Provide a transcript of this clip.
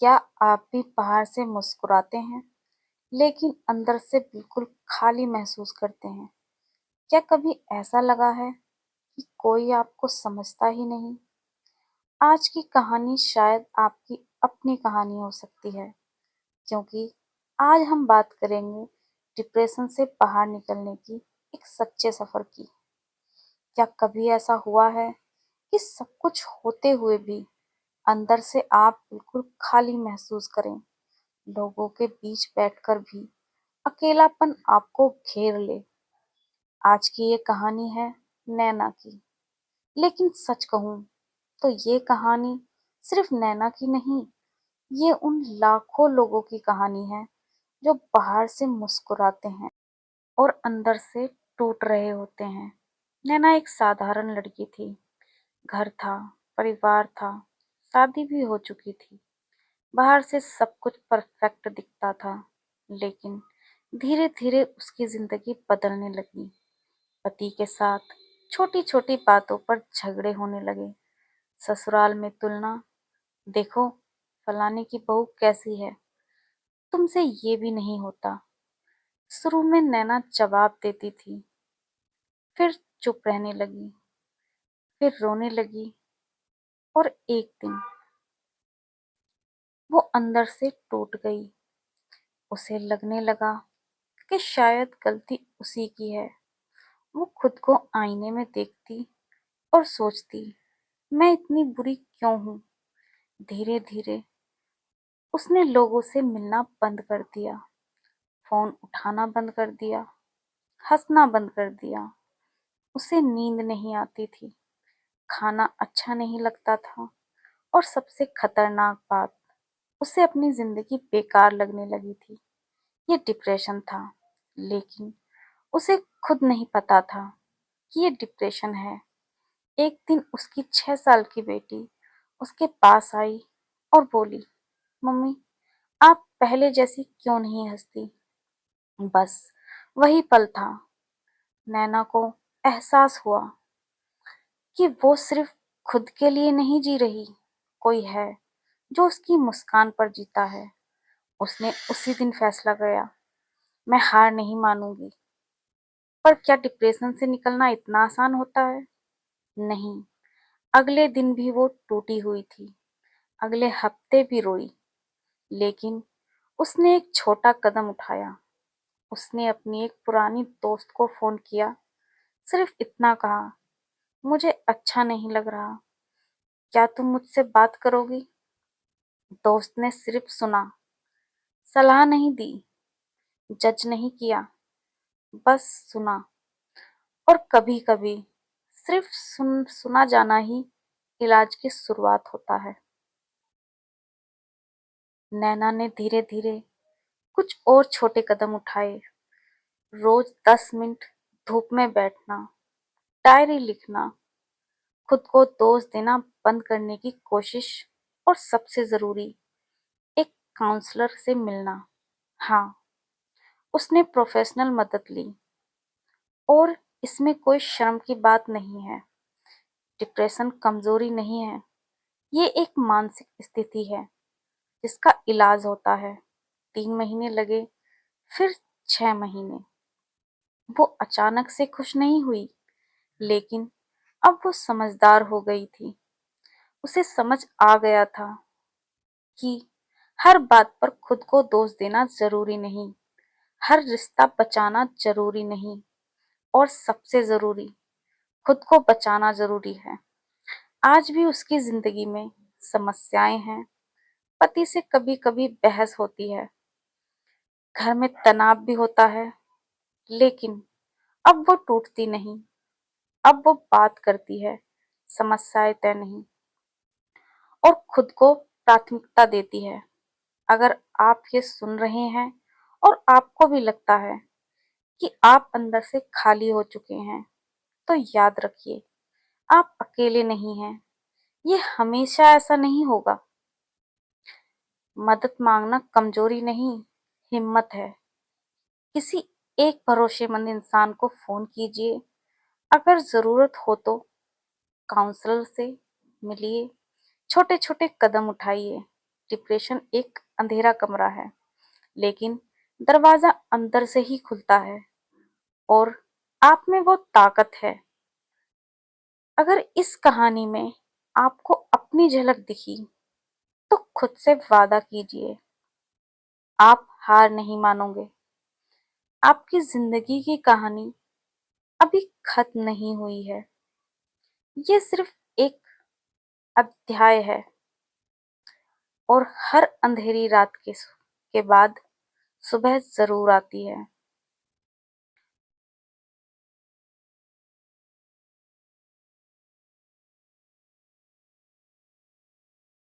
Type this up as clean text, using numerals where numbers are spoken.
क्या आप भी बाहर से मुस्कुराते हैं, लेकिन अंदर से बिल्कुल खाली महसूस करते हैं? क्या कभी ऐसा लगा है कि कोई आपको समझता ही नहीं? आज की कहानी शायद आपकी अपनी कहानी हो सकती है, क्योंकि आज हम बात करेंगे डिप्रेशन से बाहर निकलने की एक सच्चे सफर की। क्या कभी ऐसा हुआ है कि सब कुछ होते हुए भी अंदर से आप बिल्कुल खाली महसूस करें? लोगों के बीच बैठकर भी अकेलापन आपको घेर ले। आज की ये कहानी है नैना की। लेकिन सच कहूं तो ये कहानी सिर्फ नैना की नहीं, ये उन लाखों लोगों की कहानी है जो बाहर से मुस्कुराते हैं और अंदर से टूट रहे होते हैं। नैना एक साधारण लड़की थी। घर था, परिवार था, शादी भी हो चुकी थी। बाहर से सब कुछ परफेक्ट दिखता था, लेकिन धीरे धीरे उसकी जिंदगी बदलने लगी। पति के साथ छोटी छोटी बातों पर झगड़े होने लगे। ससुराल में तुलना, देखो फलाने की बहू कैसी है, तुमसे ये भी नहीं होता। शुरू में नैना जवाब देती थी, फिर चुप रहने लगी, फिर रोने लगी। और एक दिन वो अंदर से टूट गई। उसे लगने लगा कि शायद गलती उसी की है। वो खुद को आईने में देखती और सोचती, मैं इतनी बुरी क्यों हूँ। धीरे धीरे उसने लोगों से मिलना बंद कर दिया, फोन उठाना बंद कर दिया, हंसना बंद कर दिया। उसे नींद नहीं आती थी, खाना अच्छा नहीं लगता था, और सबसे खतरनाक बात, उसे अपनी जिंदगी बेकार लगने लगी थी। ये डिप्रेशन था, लेकिन उसे खुद नहीं पता था कि ये डिप्रेशन है। एक दिन उसकी 6 साल की बेटी उसके पास आई और बोली, मम्मी, आप पहले जैसी क्यों नहीं हंसती? बस वही पल था। नैना को एहसास हुआ कि वो सिर्फ खुद के लिए नहीं जी रही, कोई है जो उसकी मुस्कान पर जीता है। उसने उसी दिन फैसला किया, मैं हार नहीं मानूंगी। पर क्या डिप्रेशन से निकलना इतना आसान होता है? नहीं। अगले दिन भी वो टूटी हुई थी, अगले हफ्ते भी रोई, लेकिन उसने एक छोटा कदम उठाया। उसने अपनी एक पुरानी दोस्त को फोन किया, सिर्फ इतना कहा, मुझे अच्छा नहीं लग रहा, क्या तुम मुझसे बात करोगी? दोस्त ने सिर्फ सुना, सलाह नहीं दी, जज नहीं किया, बस सुना। और कभी कभी सिर्फ सुना जाना ही इलाज की शुरुआत होता है। नैना ने धीरे धीरे कुछ और छोटे कदम उठाए। रोज 10 मिनट धूप में बैठना, डायरी लिखना, खुद को दोष देना बंद करने की कोशिश, और सबसे जरूरी, एक काउंसलर से मिलना। हाँ, उसने प्रोफेशनल मदद ली। और इसमें कोई शर्म की बात नहीं है। डिप्रेशन कमजोरी नहीं है, ये एक मानसिक स्थिति है जिसका इलाज होता है। 3 महीने लगे, फिर 6 महीने। वो अचानक से खुश नहीं हुई, लेकिन अब वो समझदार हो गई थी। उसे समझ आ गया था कि हर बात पर खुद को दोष देना जरूरी नहीं, हर रिश्ता बचाना जरूरी नहीं, और सबसे जरूरी, खुद को बचाना जरूरी है। आज भी उसकी जिंदगी में समस्याएं हैं। पति से कभी कभी बहस होती है, घर में तनाव भी होता है, लेकिन अब वो टूटती नहीं। अब वो बात करती है, समस्याएं तय नहीं, और खुद को प्राथमिकता देती है। अगर आप ये सुन रहे हैं और आपको भी लगता है कि आप अंदर से खाली हो चुके हैं, तो याद रखिए, आप अकेले नहीं हैं। ये हमेशा ऐसा नहीं होगा। मदद मांगना कमजोरी नहीं, हिम्मत है। किसी एक भरोसेमंद इंसान को फोन कीजिए, अगर जरूरत हो तो काउंसलर से मिलिए, छोटे छोटे कदम उठाइए। डिप्रेशन एक अंधेरा कमरा है, लेकिन दरवाजा अंदर से ही खुलता है और आप में वो ताकत है। अगर इस कहानी में आपको अपनी झलक दिखी तो खुद से वादा कीजिए, आप हार नहीं मानोगे। आपकी जिंदगी की कहानी अभी खत्म नहीं हुई है, ये सिर्फ एक अध्याय है और हर अंधेरी रात के बाद सुबह जरूर आती है।